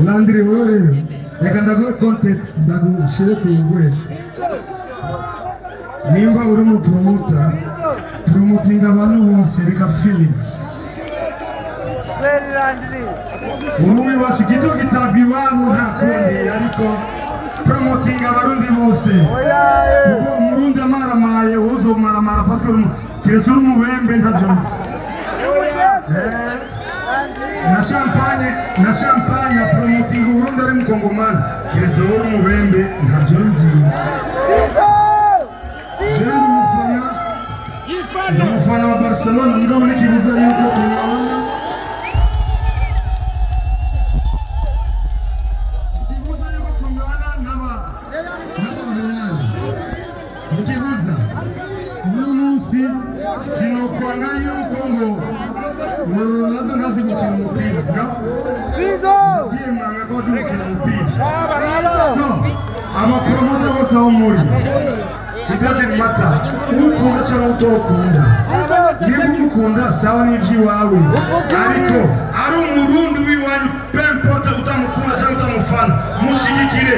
Landry wewe reka ndaguhe content ndagushire kugwe nimba uri mu promoting abantu bose reka Felix Uruwi wacu gito gitabwa iwabo nta kundi ariko promoting abarundi bose kuko umurundi amaramaye uzo maramara parce que kiretse uri mubembe ndavyonse na champagne promoting urundi ari mukongomani kiretse uri mubembe ndavyonze Jendo mufana wa Barcelona ngabo nikibuza yuko tunaona Sino kwanga yuko ngo Ronaldo ntazi gukina umupira no zimanga ko azi gukina umupira so abapromota bose aho muri it doesn't matter ukunda cyangwa utokunda niba umukunda sawa n'ivyiwawe ariko ari umurundi wiwanyu pemporte utamukunda cyangwa utamufana mushigikire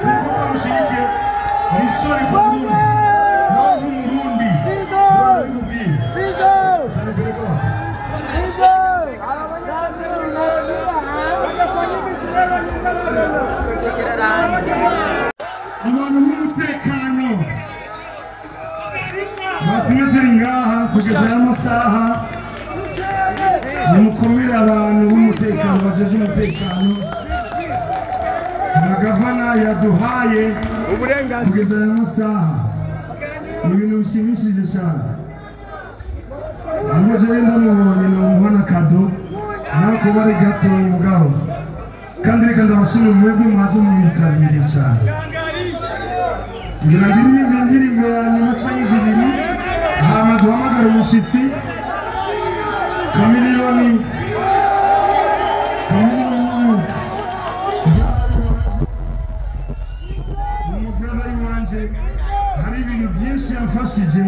kuko utamushigikiye ni soni ku Burundi abantu b'umutekano batumye ngaha kugeza amasaha nimukomere abantu b'umutekano bajeje umutekano na gavana yaduhaye kugeza amasaha ni ibintu bishimishije cyane aho jewe ndamubonye namuhana kado nako bari gato mugabo kandi reka ndabashimira mwebwe mwaje mubitabiriye cyane ngira ndirimbo ya nyuma cy'izibiri hama duhamagara umushitsi Chameleone umubrother wanje hari ibintu byinshi yamfashije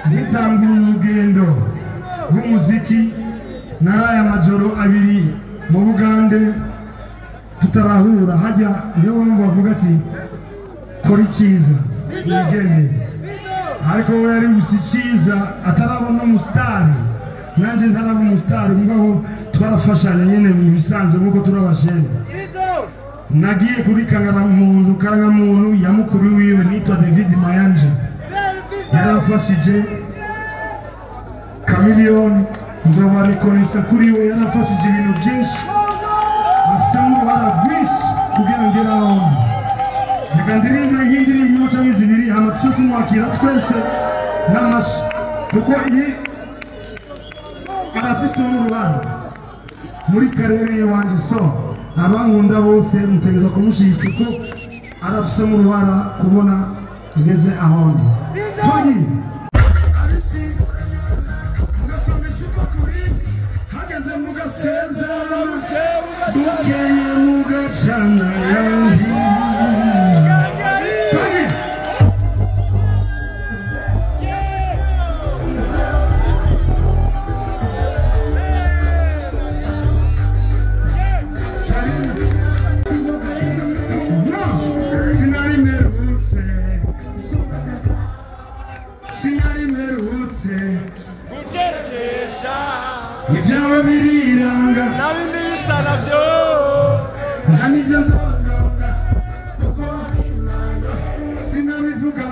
nditangura urugendo rw'umuziki naraya amajoro abiri mu Bugande tutarahura hajya niyo wamwe bavuga ati kora icyiza yigene ariko we yari usikiza atarabona umusitari nanje ntaraba umusitari mugabo twarafashanya nyene mu bisanzwe nkuko turabashene nagiye kuri karangamuntu ya mukuru wiwe nitwa David Mayanja yarafashije Chameleone uzabari konisa kuri we yarafashije ibintu byinshi afisemo baragwish kugira ngera aho ndirimbo y'indirimbo y'umuco n'izibiri hano tumwakira twese n'amashi kuko iyi arafise n'urubanza muri karere wanje so abankunda bose mutegeza kumushika ko arafise n'uruhara kubona ngeze aho ndi toyi hageze mugasezerana bukeye mugacana yandi Ibyawe biriranga nabindi bisana byo nani byo zonga kuko sinabivuga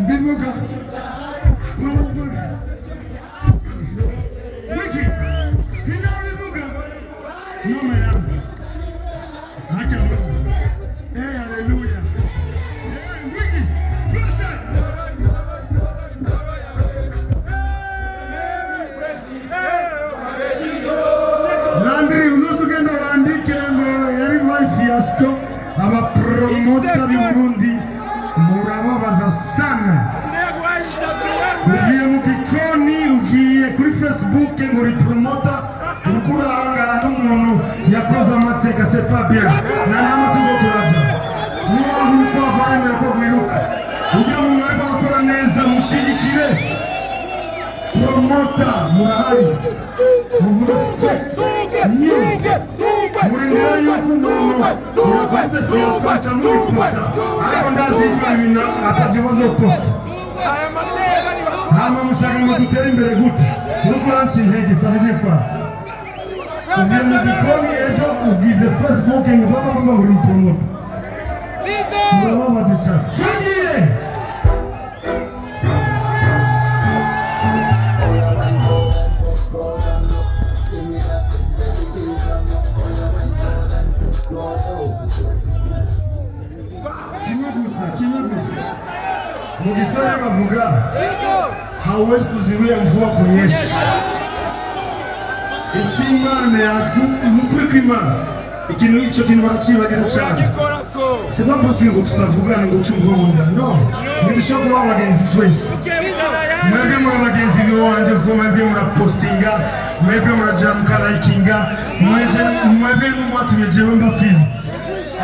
mbivuga wiki sinabivuga mama yangu haja haleluya wiki Landry uzosugenda bandike ngo yari fiasco aba promota b'Uburundi murababaza sana ugiye mu gikoni ugiye kuri Facebook ngo uri promota ukurangana n'umuntu yakoze amateka c'est pas bien na namatugo turaja niba uko avaranye ko biruka ujya mu mwaka bakora neza mushigikire promota murahari muvuga yes Ese fiasco chamuri posta. Ariko ndazi ibintu atajibazo posta. Hama mushaka ngo dutere imbere gute. Nuko ranchi intege sabije kwa. Ugiye mu gikoni ejo ugize Facebook ngo baba uri promote. Muraba baduca. Tugire. Kimagusa. Mugisore bavuga hawezi kuziwia mvua kunyesha. Ichimane yaku mukuri kw'Imana ikintu ico kintu baracibagira cyane. C'est pas parce que tutavugana ngo cyumvunda no nibishobora kuba abagenzi twese. Mwebwe muri abagenzi biwanje ko mwebwe murapostinga mwebwe murajamka likinga mwebwe mwatumye jewe mbafizi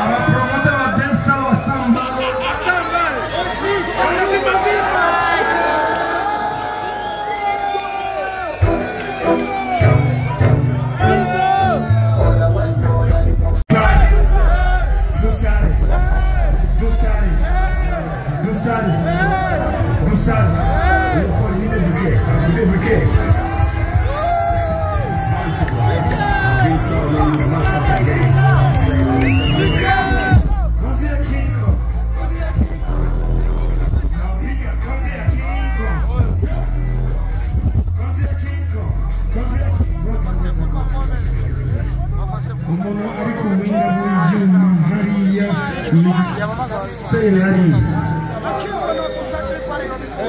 aba promoter ba dansa wa samba Senari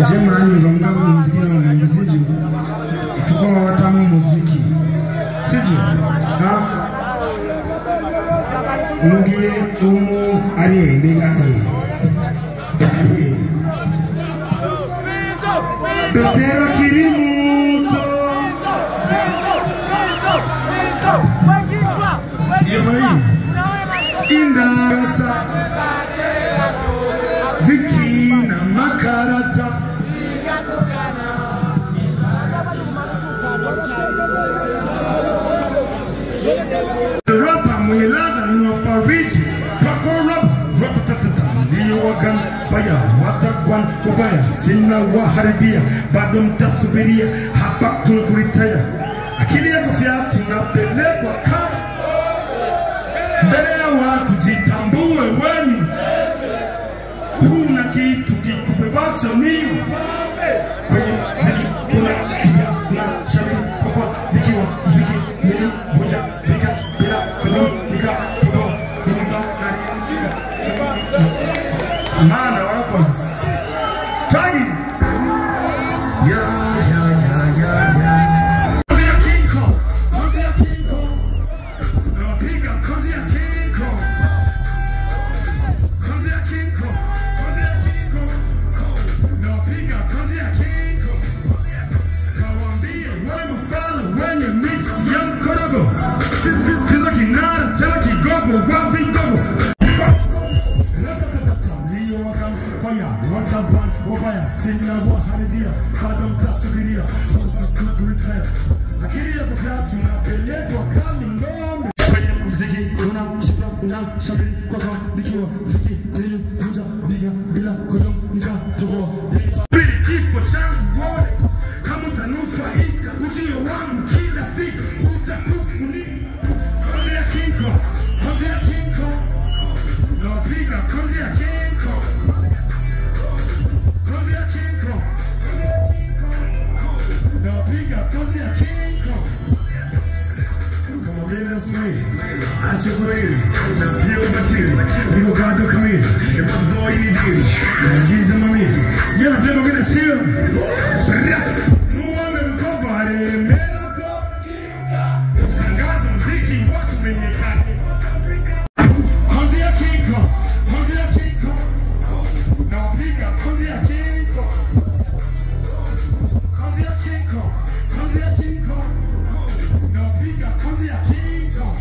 Jemani vamgabu muziki na muziki ifiko watamu muziki siju ha mugiye umu ari ndingani Petero kirimuto Indasa Zikina makarata The rapper mwilada no fariji Pako rap Ratatatata Ndiyo wagan Faya watakwan Wabaya Sina waharibia Bado mtasubiria Hapa tunakuritaya Akili yako fiatu Napelekwa kama mbele ya watu jitambue weni huna kitu kikubebacho nini kwenye mziki kuna jibia na shamiri kwa kwa nikiwa mziki nini vuja bika bila kwenye nika kibo kwenye bahari maana wako tagi ya Sina waharidia bado mtasubiria kukuritaya akili ya kufyatu unapelekwa kama ngombe kwenye muziki unashika unashabiri kwa kwa nikiwa muziki nini kuja bila kodom nikatoboa bili kifo changu bora kama utanufaika ujio wangu kila siku utakufunika kozi ya kinko napiga kozi ya kinko I just ready, feel my tears. People got to come in. If I'm the boy, you did it. And he's in my meat. Yeah, I'm going to chill. No one will cover it. Sangaza mziki, watu mwenye kani. Kozi ya kinko. Napiga kozi ya kinko. Napiga kozi ya kinko.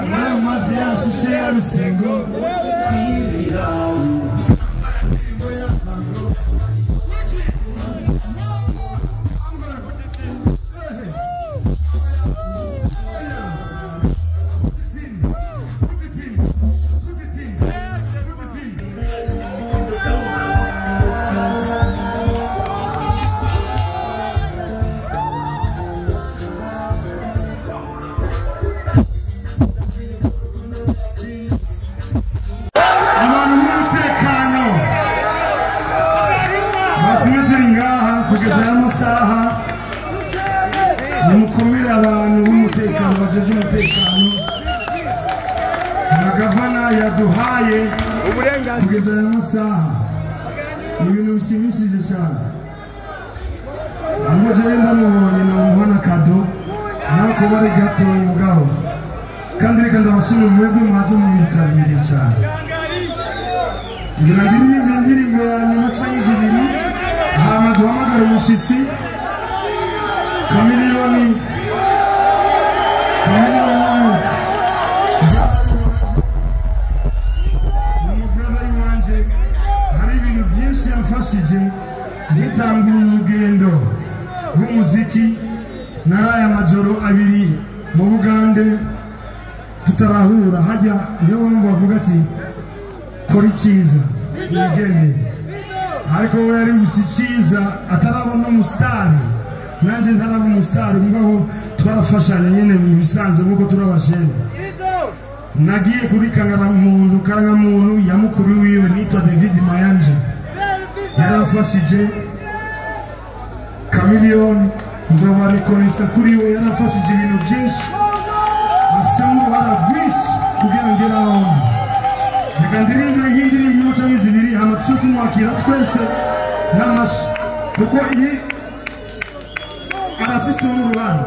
Nayo mazi yashushe ya Rusengo kwirira Nimukomere abantu b'umutekano bajeje umutekano na gavana yaduhaye kugeza aya masaha ni ibintu bishimishije cyane aho jewe ndamubonye namuhana kado nako bari gato mugabo kandi reka ndabashimira mwebwe mwaje mubitabiriye cyane ngira ndirimbe indirimbo ya nyuma cyangwa zibiri hama duhamagara umushitsi Kamiliyoni umubrother wanje hari ibintu byinshi yamfashije nditangura urugendo rw'umuziki naraya amajoro abiri mu Bugande tutarahura hajya niyo wambo bavuga ati kora icyiza igende ariko we yari gusikiza atarabona umusitari nanje ntaraba umusitari mugabo twarafashanya nyene mu bisanzwe nkuko turabashenda nagiye kuri karangamuntu ya mukuru wiwe nitwa David Mayanja yarafashije Kamiliyoni nzobarekonesa kuri we yarafashije ibintu byinshi afise uruhara rwinshi kugira ngera aho reka ndirimbe y'indirimbo y'umuco n'izibiri hama tuce tumwakira twese n'amashi kuko iyi arafise n'urubanza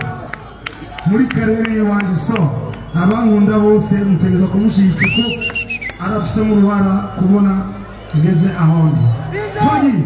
muri karere wanje so abankunda bose mutegeza kumushika ko arafise n'uruhara kubona ngeze aho ndi twagiye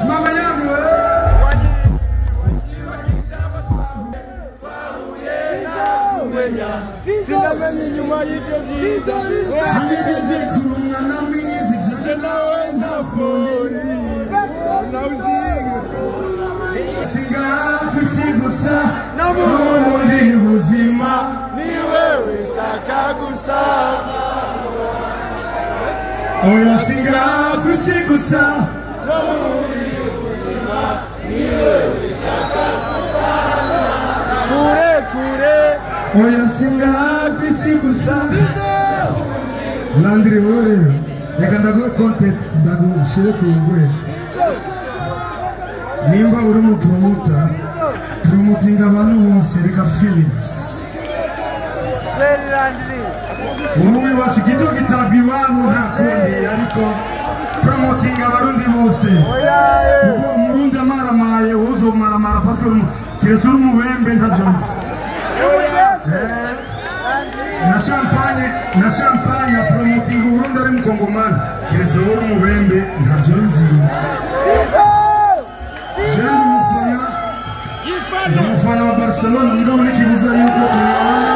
Mama yangu sinamenye nyuma y'ibyo byiza Oya singa kusigusa Oya singa kusigusa Landry wore Reka ndaguhe content ndagushire kungwe Nimba uri mu promoter promotinga abantu bose reka feelings Uruwi wacu gito gitabwa iwabo nta kundi ariko promoting abarundi bose kuko umurundi amaramaye wozo maramara parce que kiretse uri umubembe ntavyonse na champagne promoting urundi ari mukongomani kiretse uri umubembe ntavyonse Jendi umufana wa Barcelona mugabo nikibuza yuko tunaona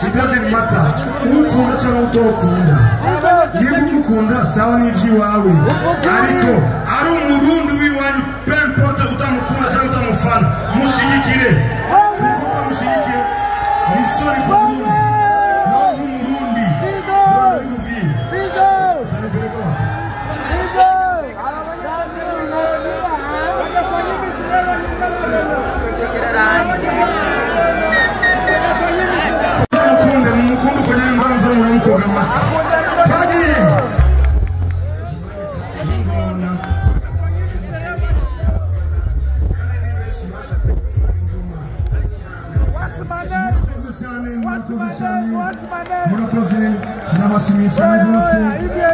It doesn't matter ukunda cyangwa utokunda niba umukunda sawa n'ivyiwawe ariko ari umurundi wiwanyu pemporte utamukunda cyangwa utamufana mushigikire kuko utamushigikire ni soni ku Burundi no nk'umurundi murakoze ndabashimisha bose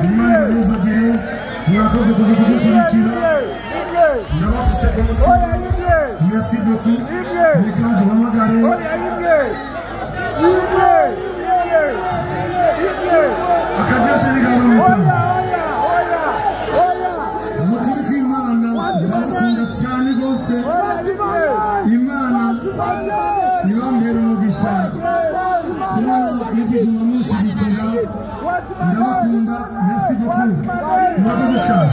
Imana ibazagire murakoze kuza kudushigikira ndabafise ku mutima merci beaucoup reka duhamagare akadyoshe rigaro mitamo mukuri kw'Imana ndabakunda cyane rwose Imana ibambere umugisha kubona mukiguma mushigikira ndabakunda merci beaucoup murakoze cyane